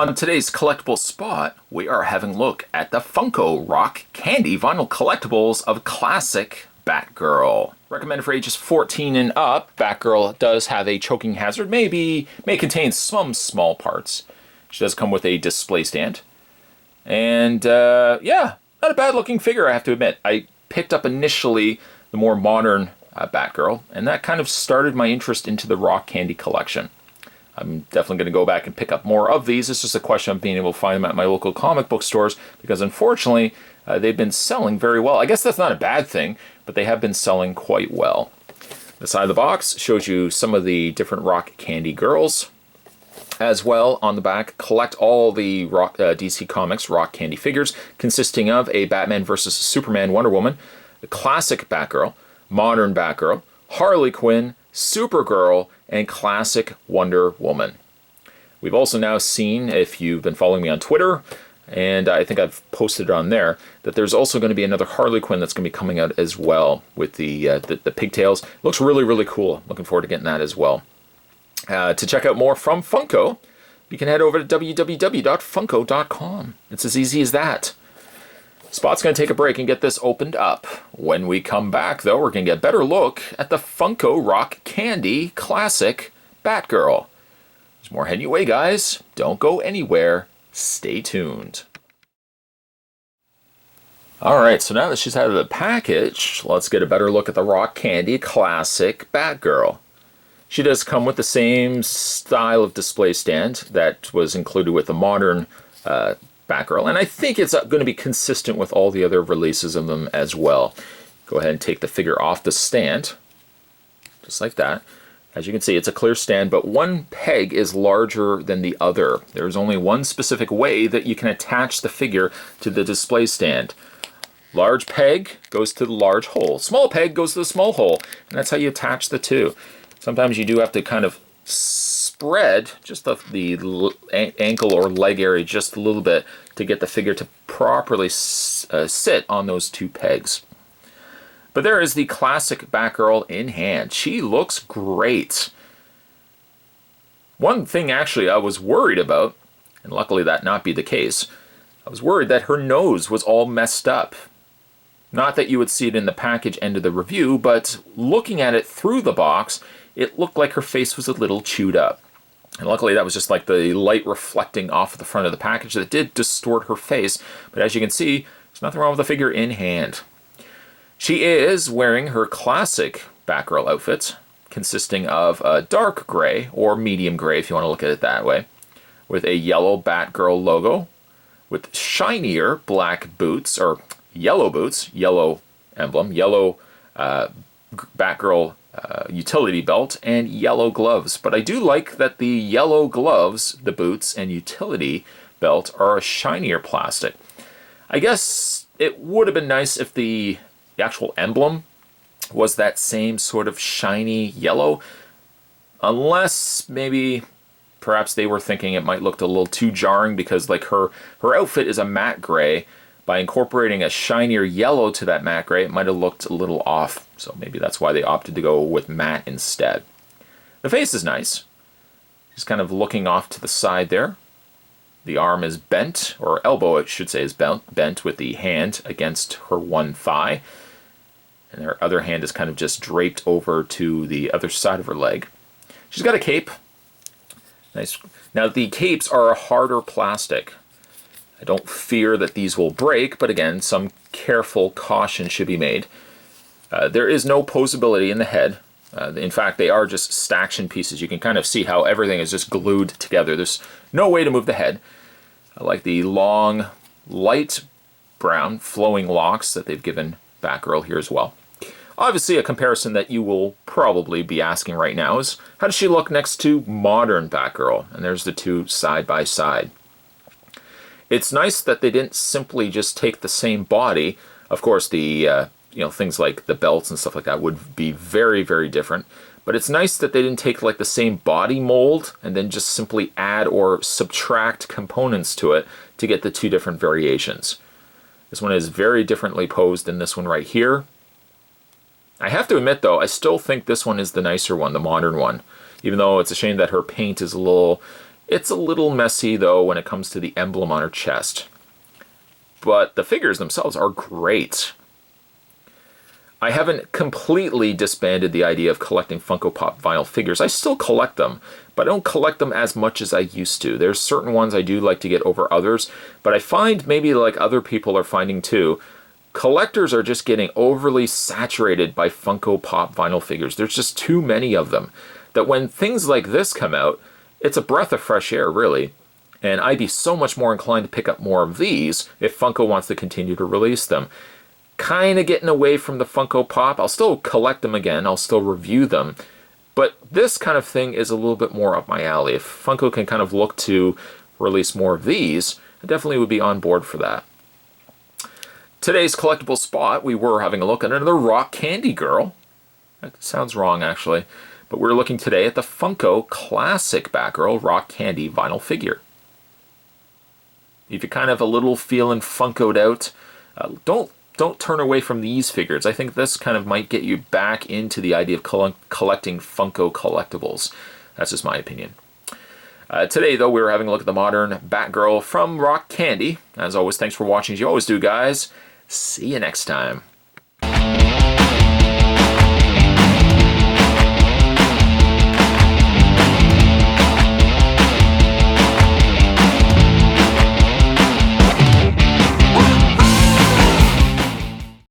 On today's collectible spot, we are having a look at the Funko Rock Candy Vinyl Collectibles of classic Batgirl. Recommended for ages 14 and up. Batgirl does have a choking hazard, may contain some small parts. She does come with a display stand. And yeah, not a bad looking figure, I have to admit. I picked up initially the more modern Batgirl, and that kind of started my interest into the Rock Candy collection. I'm definitely going to go back and pick up more of these. It's just a question of being able to find them at my local comic book stores, because unfortunately, they've been selling very well. I guess that's not a bad thing, but they have been selling quite well. The side of the box shows you some of the different Rock Candy girls. As well, on the back, collect all the DC Comics Rock Candy figures, consisting of a Batman vs. Superman Wonder Woman, the classic Batgirl, modern Batgirl, Harley Quinn, Supergirl, and classic Wonder Woman. We've also now seen, if you've been following me on Twitter, and I think I've posted it on there, that there's also going to be another Harley Quinn that's going to be coming out as well with the pigtails. Looks really, really cool. Looking forward to getting that as well. To check out more from Funko, you can head over to www.funko.com. It's as easy as that. Spot's going to take a break and get this opened up. When we come back, though, we're going to get a better look at the Funko Rock Candy Classic Batgirl. There's more heading your way, guys. Don't go anywhere. Stay tuned. Alright, so now that she's out of the package, let's get a better look at the Rock Candy Classic Batgirl. She does come with the same style of display stand that was included with the modern Batgirl, and I think it's going to be consistent with all the other releases of them as well. Go ahead and take the figure off the stand, just like that. As you can see, it's a clear stand, but one peg is larger than the other. There's only one specific way that you can attach the figure to the display stand. Large peg goes to the large hole. Small peg goes to the small hole, and that's how you attach the two. Sometimes you do have to kind of spread just the ankle or leg area just a little bit to get the figure to properly sit on those two pegs. But there is the classic Batgirl in hand. She looks great. One thing actually I was worried about, and luckily that not be the case, I was worried that her nose was all messed up. Not that you would see it in the package end of the review, but looking at it through the box, it looked like her face was a little chewed up. And luckily that was just like the light reflecting off of the front of the package that did distort her face. But as you can see, there's nothing wrong with the figure in hand. She is wearing her classic Batgirl outfit, consisting of a dark gray, or medium gray if you want to look at it that way, with a yellow Batgirl logo, with shinier black boots, or yellow boots, yellow emblem, yellow Batgirl utility belt, and yellow gloves. But I do like that the yellow gloves, the boots, and utility belt are a shinier plastic. I guess it would have been nice if the actual emblem was that same sort of shiny yellow, unless maybe perhaps they were thinking it might look a little too jarring, because like her outfit is a matte gray. By incorporating a shinier yellow to that matte gray, it might have looked a little off. So maybe that's why they opted to go with matte instead. The face is nice. She's kind of looking off to the side there. The arm is bent, or elbow, I should say, is bent with the hand against her one thigh. And her other hand is kind of just draped over to the other side of her leg. She's got a cape. Nice. Now, the capes are a harder plastic. I don't fear that these will break, but again, some careful caution should be made. There is no posability in the head. In fact, they are just staction pieces. You can kind of see how everything is just glued together. There's no way to move the head. I like the long, light brown, flowing locks that they've given Batgirl here as well. Obviously, a comparison that you will probably be asking right now is, how does she look next to modern Batgirl? And there's the two side by side. It's nice that they didn't simply just take the same body. Of course, the things like the belts and stuff like that would be very, very different. But it's nice that they didn't take like the same body mold and then just simply add or subtract components to it to get the two different variations. This one is very differently posed than this one right here. I have to admit, though, I still think this one is the nicer one, the modern one. Even though it's a shame that her paint is a little, It's a little messy, though, when it comes to the emblem on her chest. But the figures themselves are great. I haven't completely disbanded the idea of collecting Funko Pop vinyl figures. I still collect them, but I don't collect them as much as I used to. There's certain ones I do like to get over others, but I find, maybe like other people are finding too, collectors are just getting overly saturated by Funko Pop vinyl figures. There's just too many of them. That when things like this come out, it's a breath of fresh air, really. And I'd be so much more inclined to pick up more of these if Funko wants to continue to release them. Kind of getting away from the Funko Pop. I'll still collect them again. I'll still review them. But this kind of thing is a little bit more up my alley. If Funko can kind of look to release more of these, I definitely would be on board for that. Today's collectible spot, we were having a look at another Rock Candy Girl. That sounds wrong, actually. But we're looking today at the Funko Classic Batgirl Rock Candy vinyl figure. If you're kind of a little feeling Funkoed out, don't turn away from these figures. I think this kind of might get you back into the idea of collecting Funko collectibles. That's just my opinion. Today, though, we were having a look at the modern Batgirl from Rock Candy. As always, thanks for watching, as you always do, guys. See you next time.